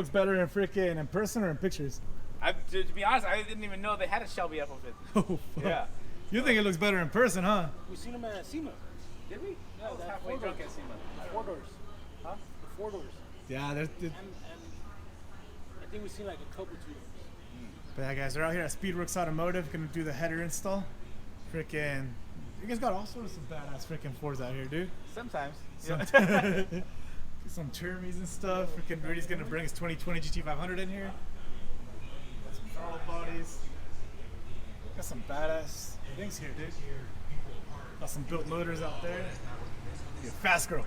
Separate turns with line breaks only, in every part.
looks better in freaking in person or in pictures?
To be honest, I didn't even know they had a Shelby F150.
Oh, yeah. You think it looks better in person, huh?
We seen them at SEMA.
Did we?
Yeah,
I was halfway drunk at SEMA.
4 doors.
Huh?
The 4 doors.
Yeah, there's.
And I think we seen like a couple 2 doors.
But yeah, guys, they're out here at Speedworx Automotive, gonna do the header install. Freaking, you guys got all sorts of some badass freaking Fords out here, dude.
Sometimes.
Some, some Termies and stuff. Freaking Rudy's gonna bring his 2020 GT500 in here. Got some throttle bodies. Got some badass things here, dude. Got some built motors out there. You're a fast girl.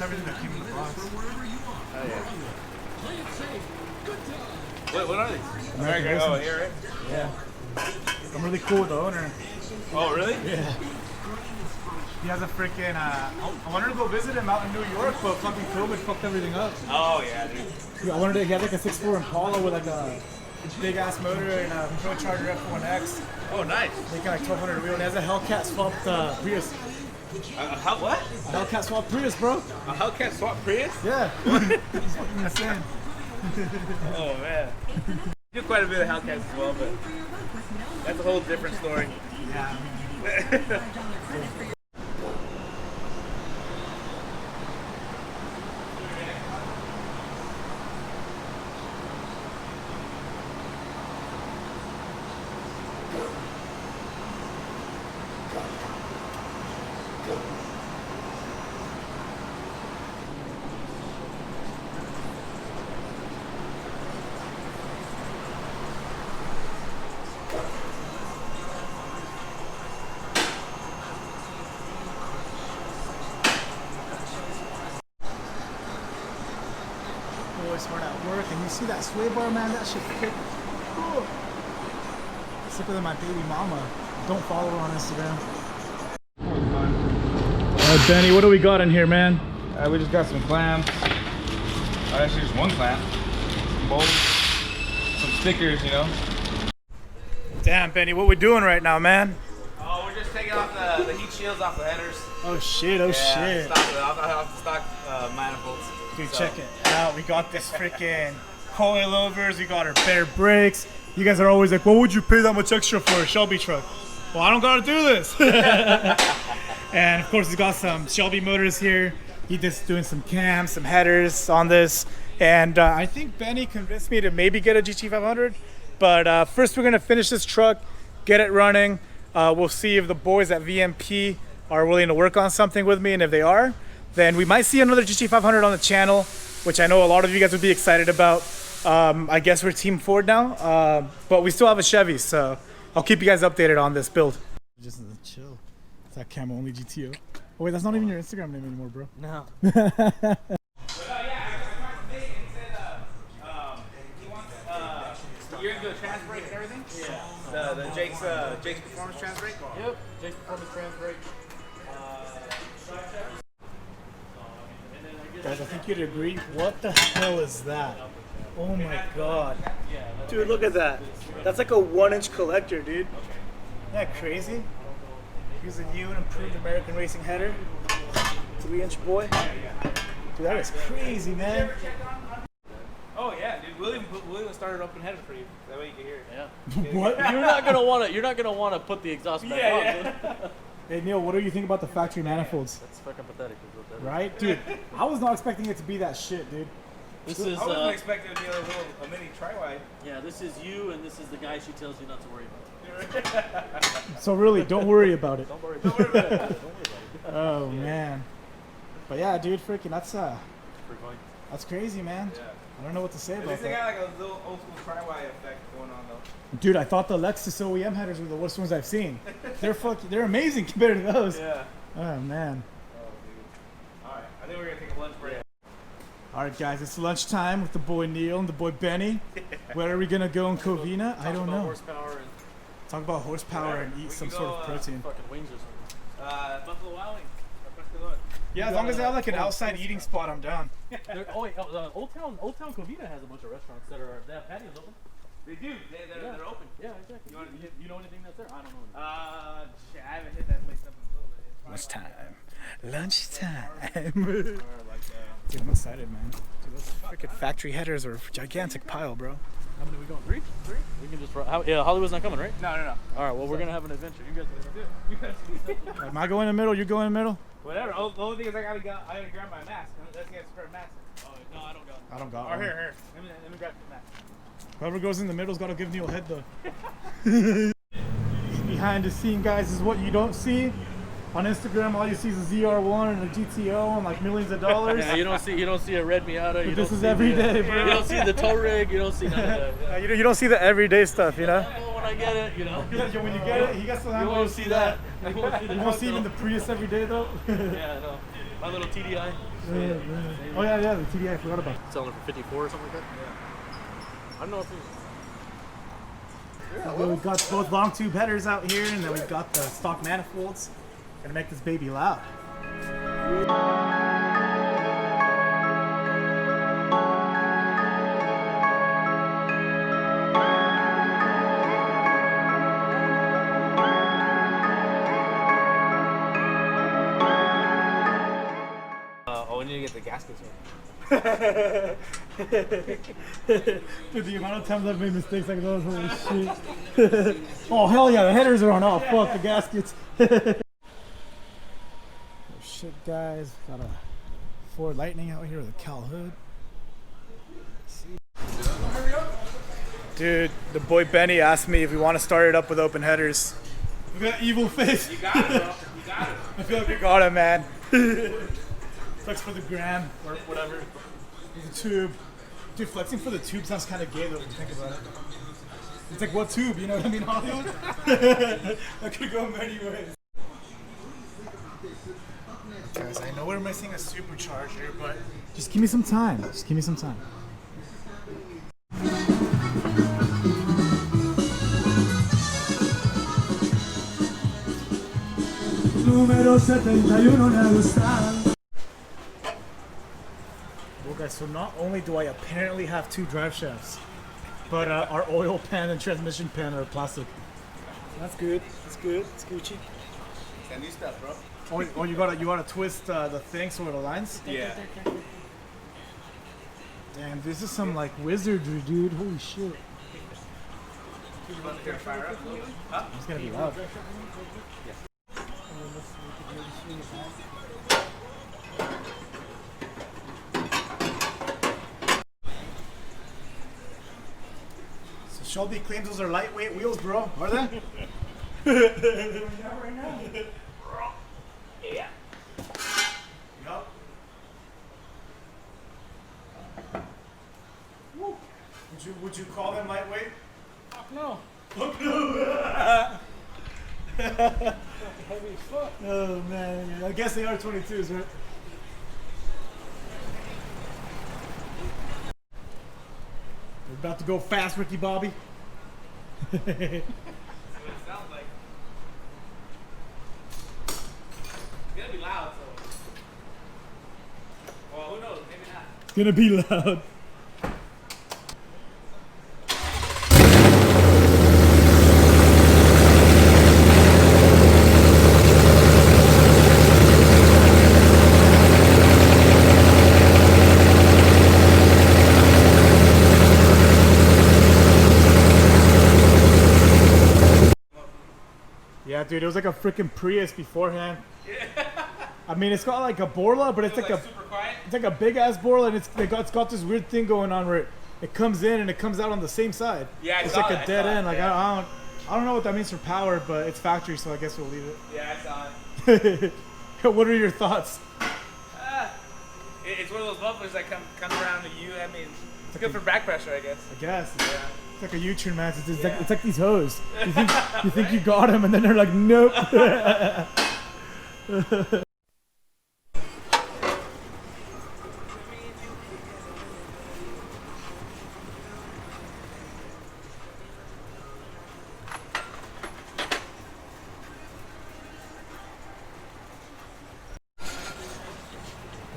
Everything that came in the box.
Oh, yeah. What are these?
American
Oh, here, right?
Yeah. I'm really cool with the owner.
Oh, really?
Yeah. He has a freaking, I wanted to go visit him out in New York, but fucking COVID fucked everything up.
Oh, yeah, dude.
Yeah, he had like a 6.4 Impala with like a big ass motor and a Procharger F1X.
Oh, nice.
They got like 1200 wheel. And he has a Hellcat swapped Prius.
What?
A Hellcat swapped Prius, bro.
A Hellcat swap Prius?
Yeah. It's fucking insane.
Oh, man. I do quite a bit of Hellcats as well, but that's a whole different story.
Yeah. Boys hard at work, and you see that sway bar, man? That shit fit. Cool. Sicker than my baby mama. Don't follow her on Instagram. Alright, Benny, what do we got in here, man?
We just got some clamps. Actually, just one clamp. Bolts. Some stickers, you know.
Damn, Benny, what we doing right now, man?
Oh, we're just taking off the heat shields off the headers.
Oh shit, oh shit.
Off the stock manifolds.
Dude, check it out. We got this freaking coilovers. We got our bare brakes. You guys are always like, what would you pay that much extra for a Shelby truck? Well, I don't gotta do this. And of course, he's got some Shelby motors here. He's just doing some cams, some headers on this. And I think Benny convinced me to maybe get a GT500. But first, we're gonna finish this truck, get it running. We'll see if the boys at VMP are willing to work on something with me, and if they are, then we might see another GT500 on the channel, which I know a lot of you guys would be excited about. I guess we're Team Ford now, but we still have a Chevy, so I'll keep you guys updated on this build. Just chill. It's that camo only GTO. Oh wait, that's not even your Instagram name anymore, bro.
No.
You're gonna do a trans brake and everything?
Yeah.
The Jake's performance trans brake?
Yep. Jake's performance trans brake.
Guys, I think you'd agree. What the hell is that? Oh my god. Dude, look at that. That's like a 1-inch collector, dude. Isn't that crazy? Here's a new and improved American racing header. 3-inch boy. Dude, that is crazy, man.
Oh yeah, dude. William started open headed for you. That way you can hear it.
Yeah.
What?
You're not gonna wanna put the exhaust back on. Dude.
Hey Neil, what do you think about the factory manifolds?
That's fucking pathetic.
Right? Dude, I was not expecting it to be that shit, dude.
This is
I wasn't expecting it to be a mini tri-wide.
yeah, this is you, and this is the guy she tells you not to worry about.
So really, don't worry about it.
Don't worry about it. Don't worry about it.
Oh man. But yeah, dude, freaking that's
Pretty funny.
that's crazy, man.
Yeah.
I don't know what to say
At
about
least they got
that.
like a little old school tri-wide effect going on though.
Dude, I thought the Lexus OEM headers were the worst ones I've seen. They're amazing compared to those.
Yeah.
Oh man.
Oh dude. Alright, I think we're gonna take a lunch break.
Alright guys, it's lunchtime with the boy Neil and the boy Benny. Where are we gonna go in Covina? I don't know.
Horsepower and
Talk about horsepower and eat some sort of protein.
fucking wings or something.
Buffalo Wild Wings.
Yeah, as long as they have like an outside eating spot, I'm down.
Oh wait, Old Town Covina has a bunch of restaurants that have patios open.
They do. They're open.
Yeah, exactly. You know anything that's there? I don't know.
Shit, I haven't hit that place up in a little bit.
Lunchtime. Dude, I'm excited, man. Dude, those freaking factory headers are a gigantic pile, bro.
How many are we going? Three? We can just. Yeah, Hollywood's not coming, right?
No.
All right. Well, we're gonna have an adventure. You guys.
Am I going in the middle? You go in the middle?
Whatever. Oh, the only thing is I gotta grab my mask. Let's get a spare mask.
Oh no, I don't got.
I don't got
Or
one.
here. Let me grab the mask.
Whoever goes in the middle's got to give Neil a head though. Behind the scene, guys, is what you don't see. On Instagram, all you see is a ZR1 and a GTO and like millions of dollars.
Yeah, you don't see a red Miata.
But this is every day, bro.
You don't see the tow rig. You don't see none of that. Yeah.
You don't see the everyday stuff, you know?
Well, when I get it, you know.
Yeah, when you get it, he gets to
You won't see that. You won't see the
You won't see even the Prius every day though.
Yeah, no. My little TDI.
Oh yeah, the TDI, I forgot about it.
Selling it for 54 or something like that. Yeah. I don't know if it's.
Well, we've got both long tube headers out here, and then we've got the stock manifolds. Gonna make this baby loud.
We need to get the gaskets in.
Dude, the amount of times I've made mistakes like those, holy shit. Oh hell yeah, the headers are on. Oh fuck, the gaskets. Oh shit, guys. Got a Ford Lightning out here with a Cal hood. Dude, the boy Benny asked me if we want to start it up with open headers. Look at that evil face.
You got it, bro. You got it.
I feel like we got it, man. Flex for the gram or whatever. The tube. Dude, flexing for the tube sounds kind of gay though when you think about it. It's like, what tube? You know what I mean, Hollywood? That could go many ways. Guys, I know we're missing a supercharger, but just give me some time. Just give me some time. Número 71 me gustan. Well guys, so not only do I apparently have two drive shafts, but our oil pan and transmission pan are plastic. That's good. That's good. It's Gucci.
That new stuff, bro.
Oh, you gotta twist the thing so it aligns?
Yeah.
Damn, this is some like wizardry, dude. Holy shit. It's gonna be loud. So Shelby claims those are lightweight wheels, bro. Are they?
Yeah.
Yup. Would you call them lightweight?
No.
Oh man, I guess they are 22s, right? We're about to go fast, Ricky Bobby.
That's what it sounds like. It's gonna be loud, so. Well, who knows? Maybe not.
It's gonna be loud. Yeah, dude, it was like a freaking Prius beforehand. Yeah. I mean, it's got like a Borla, but it's like a
super quiet.
it's like a big ass Borla, and it's got this weird thing going on where it comes in and it comes out on the same side.
Yeah,
it's like a dead end. Like I don't know what that means for power, but it's factory, so I guess we'll leave it.
Yeah, I saw it.
What are your thoughts?
It's one of those mufflers that comes around to you. I mean, it's good for back pressure, I guess.
I guess.
Yeah.
It's like a U-turn, man. It's like these hoes. You think you got them, and then they're like, nope.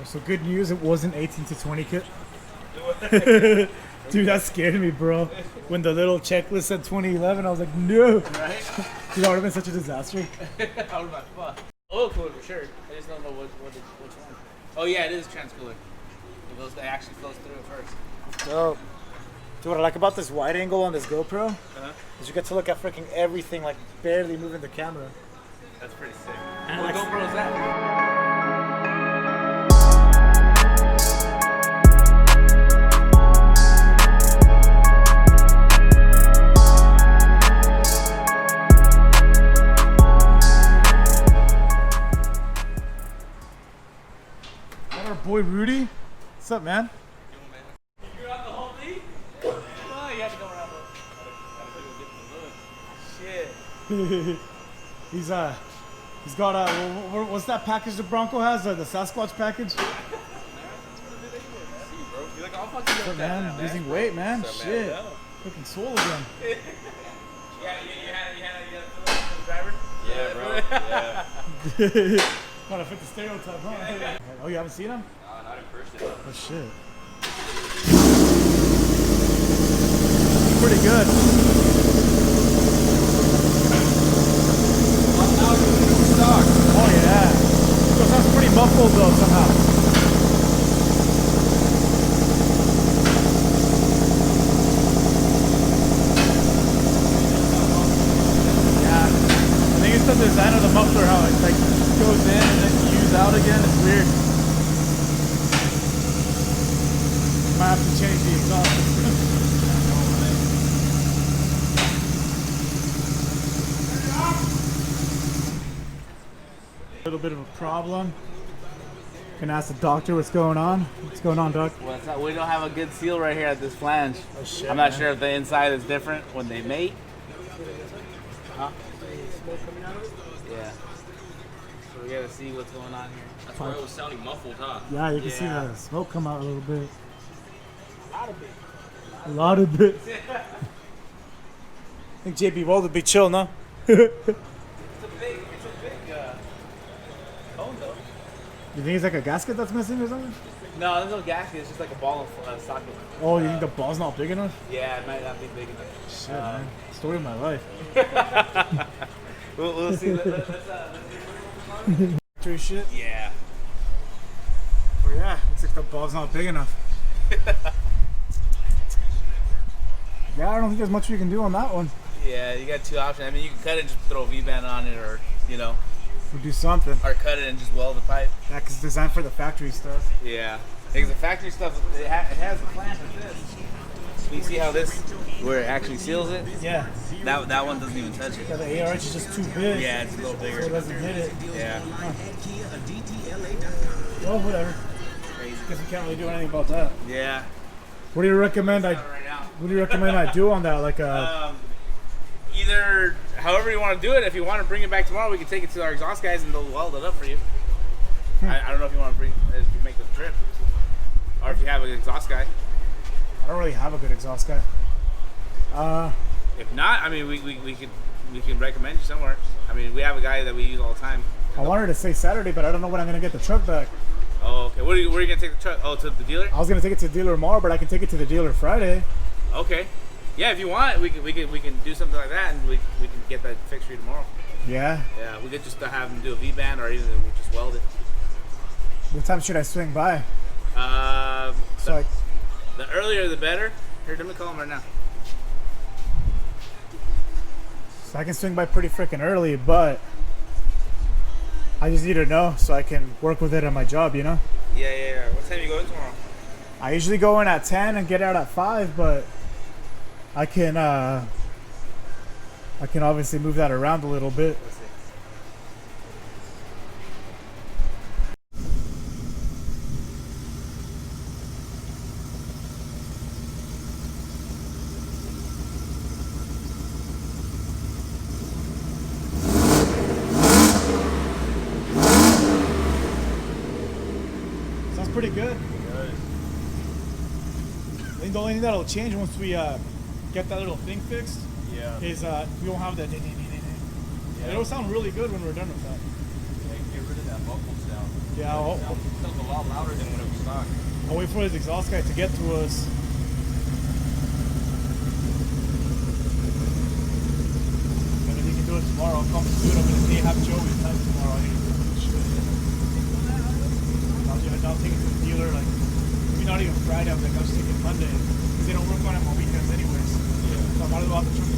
So good news, it wasn't 18 to 20 kit. Dude, that scared me, bro. When the little checklist said 2011, I was like, no.
Right?
Dude, that would have been such a disaster.
I was like, fuck. Oil cooler for sure. I just don't know which one. Oh yeah, it is trans cooler. It actually flows through it first.
So, dude, what I like about this wide angle on this GoPro is you get to look at freaking everything, like barely moving the camera.
That's pretty sick.
And
What
like,
GoPro is that?
our boy Rudy. What's up, man?
You're on the whole thing? Oh, you had to go around the... Shit.
He's got what's that package the Bronco has? The Sasquatch package.
See, bro. You're like, I'll fucking
What's up, man? Losing weight, man. Shit. Looking swole again.
Yeah, you had the driver?
Yeah, bro. Yeah.
Gotta fit the stereotype, huh? Oh, you haven't seen him?
No, not in person.
Oh shit. Pretty good. Oh yeah. Still sounds pretty muffled though somehow. Yeah. I think it's the design of the muffler, how it like goes in and then cues out again. It's weird. Might have to change the exhaust. A little bit of a problem. Can ask the doctor what's going on. What's going on, doc?
Well, we don't have a good seal right here at this flange.
Oh, shit,
I'm not
man.
sure if the inside is different when they mate. Huh? Yeah. So we gotta see what's going on here.
That's why it was sounding muffled, huh?
Yeah, you can see
Yeah.
the smoke come out a little bit. A lot of bit. I think JB Weld would be chill, no?
It's a big cone though.
You think it's like a gasket that's missing or something?
No, there's no gasket. It's just like a ball of socket.
Oh, you think the ball's not big enough?
Yeah, it might not be big enough.
Shit, man. Story of my life.
We'll see. Let's
True shit.
yeah.
Oh yeah, looks like the ball's not big enough. Yeah, I don't think there's much we can do on that one.
Yeah, you got two options. I mean, you can cut it and just throw a V-band on it, or you know,
We'll do something.
or cut it and just weld the pipe.
Yeah, 'cause it's designed for the factory stuff.
Yeah, because the factory stuff, it has a clamp like this. You see how this, where it actually seals it?
Yeah.
That one doesn't even touch it.
Yeah, the ARH is just too big.
Yeah, it's a little
So it
bigger.
doesn't hit it.
Yeah.
Well, whatever.
Crazy.
Guess we can't really do anything about that.
Yeah.
What do you recommend
Right now.
What do you recommend I do on that? Like
Either however you want to do it. If you want to bring it back tomorrow, we can take it to our exhaust guys and they'll weld it up for you. I don't know if you want to if you make the trip, or if you have an exhaust guy.
I don't really have a good exhaust guy.
If not, I mean, we can recommend you somewhere. I mean, we have a guy that we use all the time.
I wanted to say Saturday, but I don't know when I'm gonna get the truck back.
Oh, okay. Where are you gonna take the truck? Oh, to the dealer.
I was gonna take it to the dealer tomorrow, but I can take it to the dealer Friday.
Okay. Yeah, if you want, we can do something like that, and we can get that fixed for you tomorrow.
Yeah.
Yeah, we could just have them do a V-band, or even we'll just weld it.
What time should I swing by?
So the earlier the better. Here, let me call him right now.
So I can swing by pretty freaking early, but I just need to know so I can work with it on my job, you know?
Yeah. What time you go in tomorrow?
I usually go in at 10 and get out at 5, but I can obviously move that around a little bit.
Let's see.
Sounds pretty good. I think the only thing that'll change once we get that little thing fixed is we won't have that. It'll sound really good when we're done with that.
It rid of that muffled sound.
Yeah,
It sounds a lot louder than when it was stock.
I'll wait for his exhaust guy to get to us. And if he can do it tomorrow, I'll come to it. I'm gonna have Joey's time tomorrow. I need to shoot it. I'll take it to the dealer, like, maybe not even Friday. I'm just taking Monday, because they don't work on it on weekends anyways.
Yeah.
So I might as well have the truck